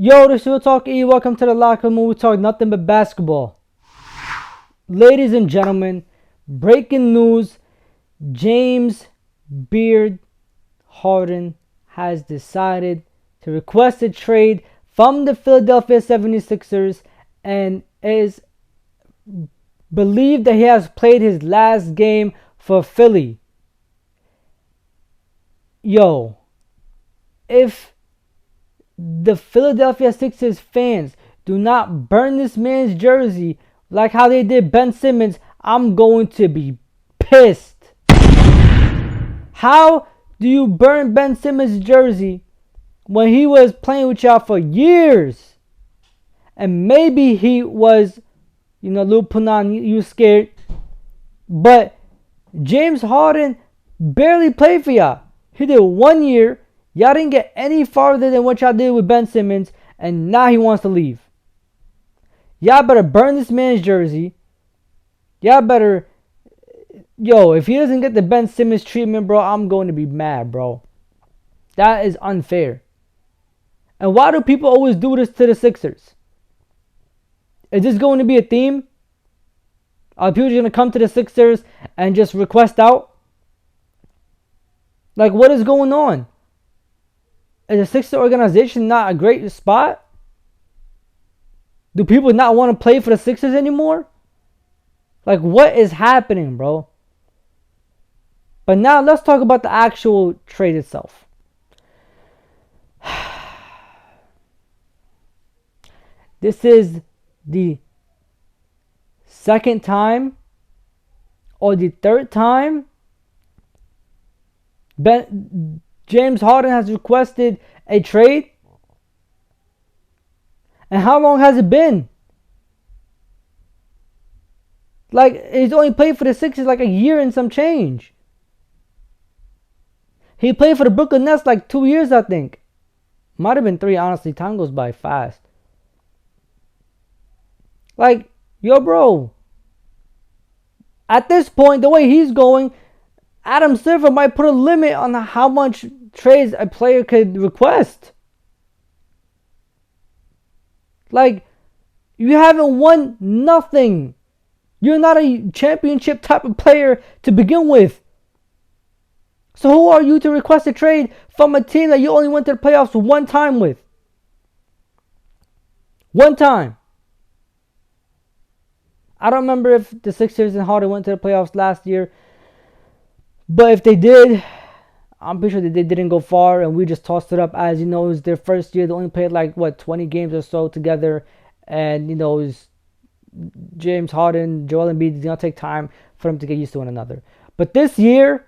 Yo, this is Real Talk E. Welcome to the Locker Room. We talk nothing but basketball. Ladies and gentlemen, breaking news. James Beard Harden has decided to request a trade from the Philadelphia 76ers and is believed that he has played his last game for Philly. Yo, if the Philadelphia Sixers fans do not burn this man's jersey like how they did Ben Simmons, I'm going to be pissed. How do you burn Ben Simmons' jersey when he was playing with y'all for years? And maybe he was, Lil Punan, you was scared. But James Harden barely played for y'all. He did 1 year. Y'all didn't get any farther than what y'all did with Ben Simmons, and now he wants to leave. Y'all better burn this man's jersey. Y'all better... Yo, if he doesn't get the Ben Simmons treatment, bro, I'm going to be mad, bro. That is unfair. And why do people always do this to the Sixers? Is this going to be a theme? Are people going to come to the Sixers and just request out? Like, what is going on? Is the Sixers organization not a great spot? Do people not want to play for the Sixers anymore? Like, what is happening, bro? But now let's talk about the actual trade itself. This is the second time or the third time James Harden has requested a trade. And how long has it been? Like, he's only played for the Sixers like a year and some change. He played for the Brooklyn Nets like 2 years, I think. Might have been 3, honestly. Time goes by fast. Like, yo, bro. At this point, the way he's going, Adam Silver might put a limit on how much trades a player could request. Like, you haven't won nothing. You're not a championship type of player to begin with. So who are you to request a trade from a team that you only went to the playoffs one time with? One time. I don't remember if the Sixers and Harden went to the playoffs last year. But if they did, I'm pretty sure that they didn't go far, and we just tossed it up. As you know, it was their first year. They only played 20 games or so together. And, it was James Harden, Joel Embiid. It's going to take time for them to get used to one another. But this year,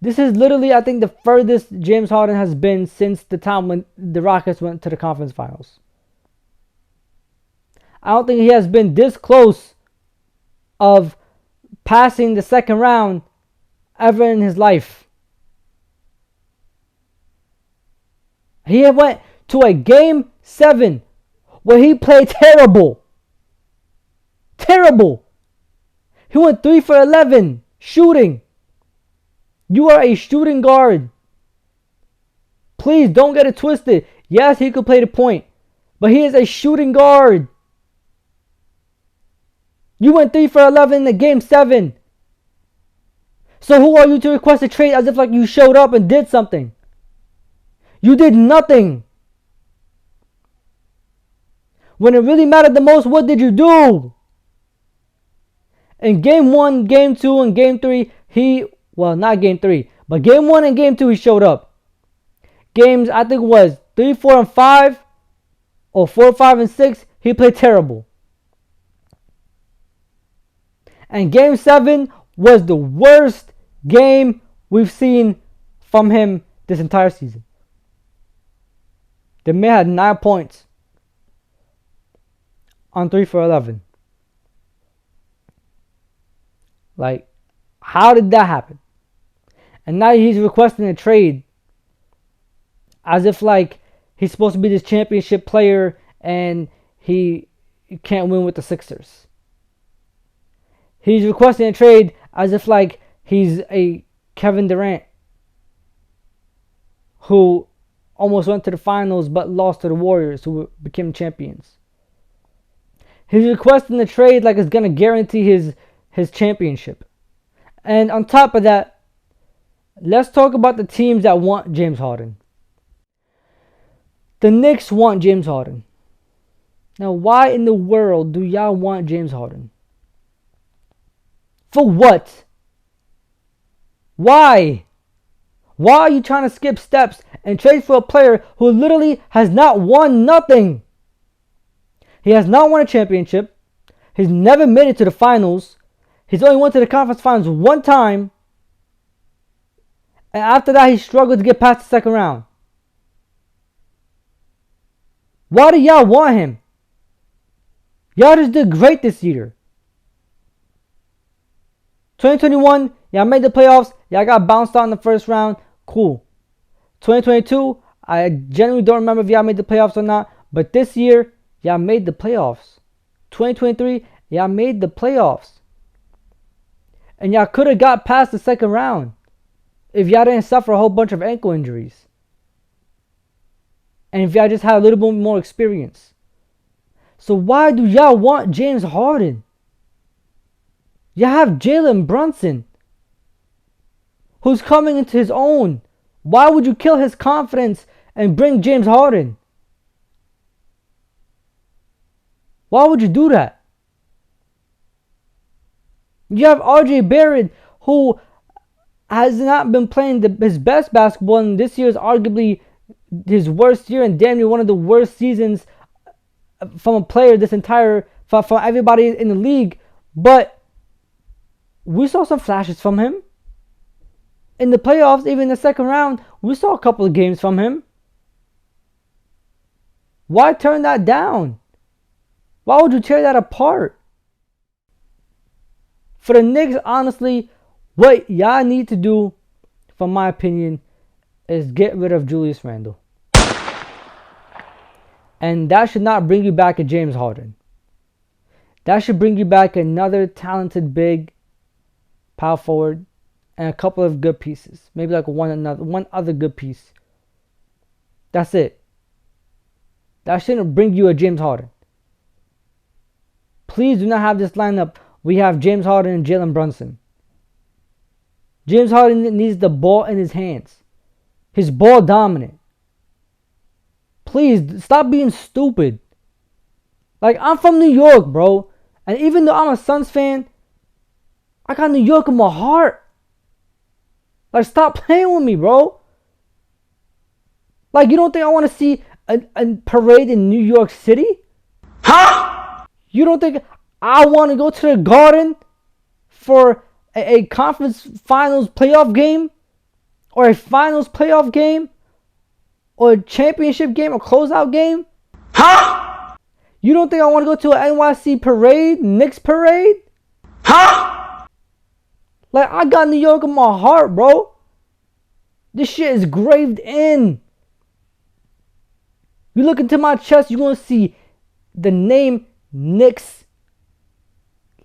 this is literally, I think, the furthest James Harden has been since the time when the Rockets went to the conference finals. I don't think he has been this close of passing the second round ever in his life. He went to a game 7 where he played terrible. Terrible. He went 3 for 11 shooting. You are a shooting guard. Please don't get it twisted. Yes, he could play the point, but he is a shooting guard. You went 3 for 11 in the game 7. So who are you to request a trade as if like you showed up and did something? You did nothing. When it really mattered the most, what did you do? In game 1, game 2, and game 3, not game 3, but game 1 and game 2, he showed up. Games, I think it was 3, 4, and 5, or 4, 5, and 6, he played terrible. And game 7 was the worst game we've seen from him this entire season. The man had 9 points on 3 for 11. Like, how did that happen? And now he's requesting a trade as if like he's supposed to be this championship player and he can't win with the Sixers. He's requesting a trade as if like he's a Kevin Durant who almost went to the finals but lost to the Warriors, who became champions. He's requesting the trade like it's going to guarantee his championship. And on top of that, let's talk about the teams that want James Harden. The Knicks want James Harden. Now, why in the world do y'all want James Harden? For what? Why? Why are you trying to skip steps and trade for a player who literally has not won nothing? He has not won a championship. He's never made it to the finals. He's only went to the conference finals one time. And after that, he struggled to get past the second round. Why do y'all want him? Y'all just did great this year. 2021, y'all made the playoffs. Y'all got bounced out in the first round. Cool. 2022, I genuinely don't remember if y'all made the playoffs or not. But this year, y'all made the playoffs. 2023, y'all made the playoffs. And y'all could have got past the second round if y'all didn't suffer a whole bunch of ankle injuries. And if y'all just had a little bit more experience. So why do y'all want James Harden? Y'all have Jalen Brunson, who's coming into his own. Why would you kill his confidence and bring James Harden? Why would you do that? You have RJ Barrett, who has not been playing his best basketball, and this year is arguably his worst year and damn near one of the worst seasons from a player from everybody in the league. But we saw some flashes from him. In the playoffs, even in the second round, we saw a couple of games from him. Why turn that down? Why would you tear that apart? For the Knicks, honestly, what y'all need to do, from my opinion, is get rid of Julius Randle. And that should not bring you back a James Harden. That should bring you back another talented big power forward and a couple of good pieces. Maybe like one other good piece. That's it. That shouldn't bring you a James Harden. Please do not have this lineup. We have James Harden and Jalen Brunson. James Harden needs the ball in his hands. He's ball dominant. Please stop being stupid. Like, I'm from New York, bro. And even though I'm a Suns fan, I got New York in my heart. Like, stop playing with me, bro. Like, you don't think I want to see a parade in New York City? Huh? You don't think I want to go to the Garden for a conference finals playoff game? Or a finals playoff game? Or a championship game? Or closeout game? Huh? You don't think I want to go to an NYC parade? Knicks parade? Huh? Like, I got New York in my heart, bro. This shit is graved in. You look into my chest, you're going to see the name Knicks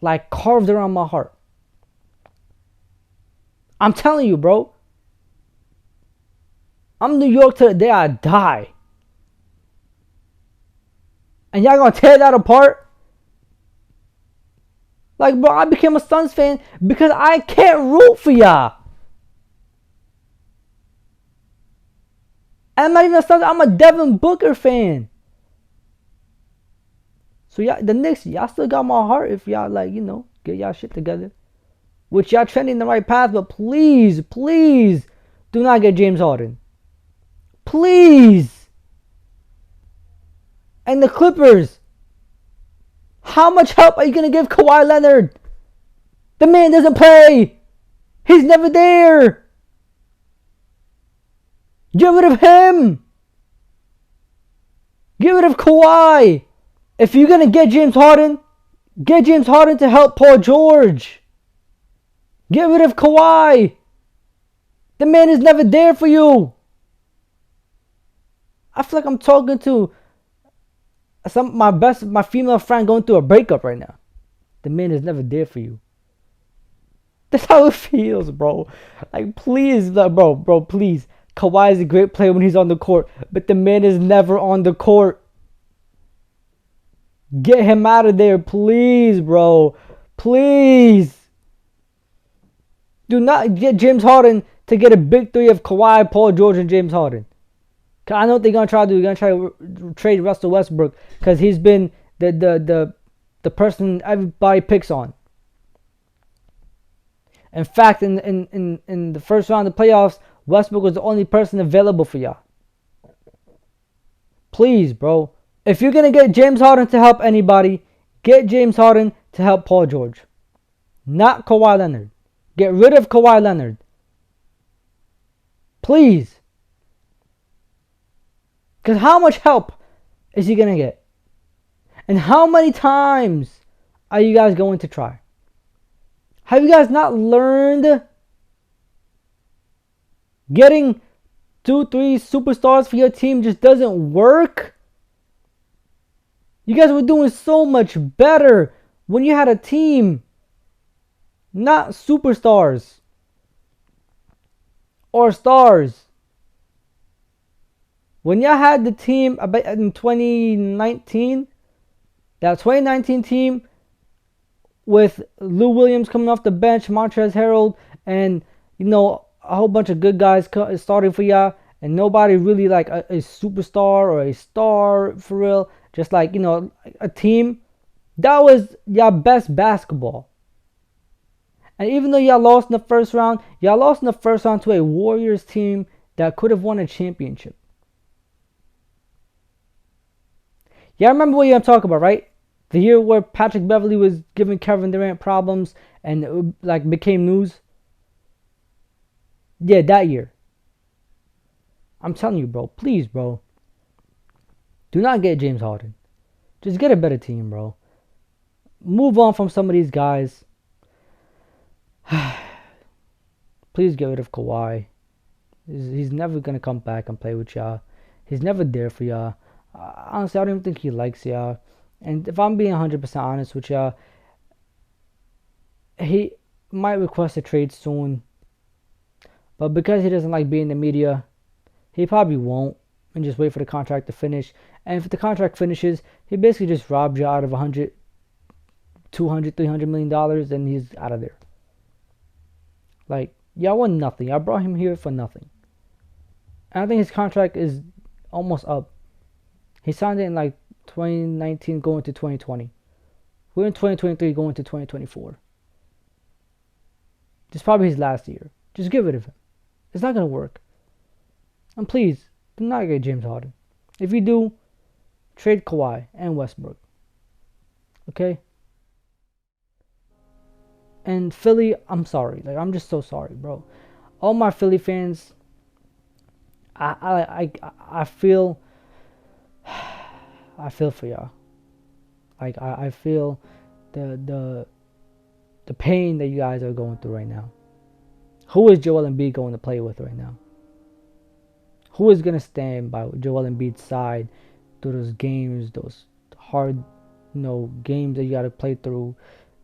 like carved around my heart. I'm telling you, bro. I'm New York till the day I die. And y'all gonna tear that apart? Like, bro, I became a Suns fan because I can't root for y'all. I'm not even a Suns, I'm a Devin Booker fan. So y'all, the Knicks, y'all still got my heart if y'all, like, you know, get y'all shit together. Which y'all trending the right path, but please, please do not get James Harden. Please. And the Clippers. How much help are you going to give Kawhi Leonard? The man doesn't play. He's never there. Get rid of him. Get rid of Kawhi. If you're going to get James Harden to help Paul George. Get rid of Kawhi. The man is never there for you. I feel like I'm talking to my female friend going through a breakup right now. The man is never there for you. That's how it feels, bro. Like, please, bro, please Kawhi is a great player when he's on the court, but the man is never on the court. Get him out of there, please, bro. Please. Do not get James Harden to get a big three of Kawhi, Paul George, and James Harden. I know what they're gonna try to do. They're gonna try to trade Russell Westbrook because he's been the person everybody picks on. In fact, in the first round of the playoffs, Westbrook was the only person available for y'all. Please, bro. If you're gonna get James Harden to help anybody, get James Harden to help Paul George. Not Kawhi Leonard. Get rid of Kawhi Leonard. Please. Because how much help is he going to get? And how many times are you guys going to try? Have you guys not learned? Getting 2-3 superstars for your team just doesn't work. You guys were doing so much better when you had a team. Not superstars. Or stars. When y'all had the team in 2019, that 2019 team with Lou Williams coming off the bench, Montrezl Harrell, and a whole bunch of good guys starting for y'all, and nobody really like a superstar or a star for real, just like a team. That was y'all best basketball. And even though y'all lost in the first round, y'all lost in the first round to a Warriors team that could have won a championship. Y'all remember what I'm talking about, right? The year where Patrick Beverley was giving Kevin Durant problems and it became news. Yeah, that year. I'm telling you, bro. Please, bro. Do not get James Harden. Just get a better team, bro. Move on from some of these guys. Please get rid of Kawhi. He's never going to come back and play with y'all. He's never there for y'all. Honestly, I don't even think he likes y'all. And if I'm being 100% honest with y'all, he might request a trade soon. But because he doesn't like being in the media, he probably won't. And just wait for the contract to finish. And if the contract finishes, he basically just robbed you out of $100, $200, $300 million, and he's out of there. Like, y'all won nothing. Y'all brought him here for nothing. And I think his contract is almost up. He signed it in like 2019 going to 2020. We're in 2023 going to 2024. This is probably his last year. Just get rid of him. It's not going to work. And please, do not get James Harden. If you do, trade Kawhi and Westbrook. Okay? And Philly, I'm sorry. Like, I'm just so sorry, bro. All my Philly fans, I feel for y'all. Like, I feel the pain that you guys are going through right now. Who is Joel Embiid going to play with right now? Who is going to stand by Joel Embiid's side through those games, those hard, games that you got to play through,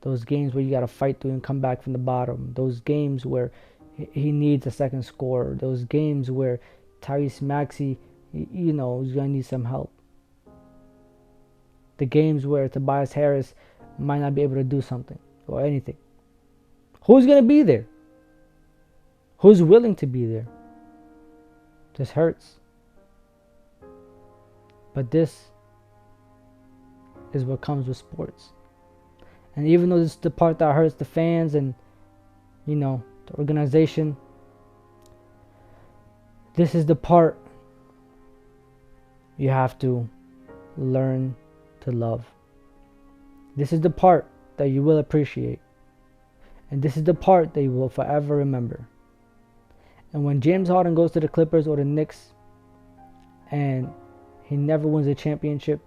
those games where you got to fight through and come back from the bottom, those games where he needs a second scorer, those games where Tyrese Maxey, is going to need some help. The games where Tobias Harris might not be able to do something or anything. Who's going to be there? Who's willing to be there? This hurts. But this is what comes with sports. And even though this is the part that hurts the fans and, the organization, this is the part you have to learn to love. This is the part that you will appreciate. And this is the part that you will forever remember. And when James Harden goes to the Clippers or the Knicks and he never wins a championship,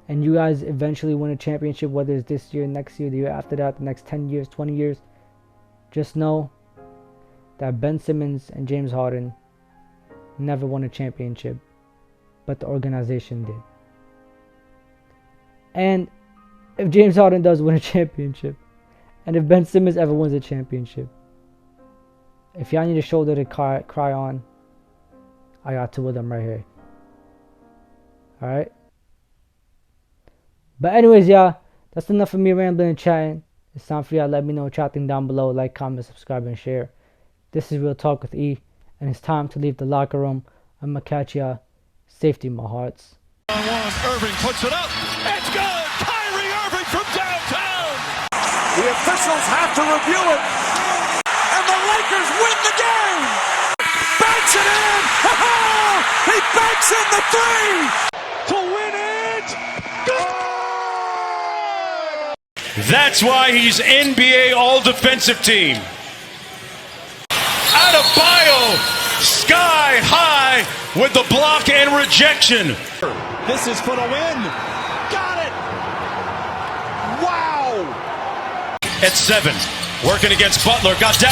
and you guys eventually win a championship, whether it's this year, next year, the year after that, the next 10 years, 20 years, just know that Ben Simmons and James Harden never won a championship, but the organization did. And if James Harden does win a championship, and if Ben Simmons ever wins a championship, if y'all need a shoulder to cry on, I got two of them right here. Alright. But anyways, y'all, that's enough of me rambling and chatting. It's time for y'all to let me know what y'all think down below. Like, comment, subscribe, and share. This is Real Talk with E, and it's time to leave the locker room. I'm gonna catch y'all. Safety, my hearts. Irving puts it up. It's good. Kyrie Irving from downtown. The officials have to review it, and the Lakers win the game. Banks it in. He banks in the three To win it. Good. That's why he's NBA All-Defensive Team. Adebayo, sky high with the block and rejection. This is for the win. Got it. Wow. At 7, working against Butler, got down.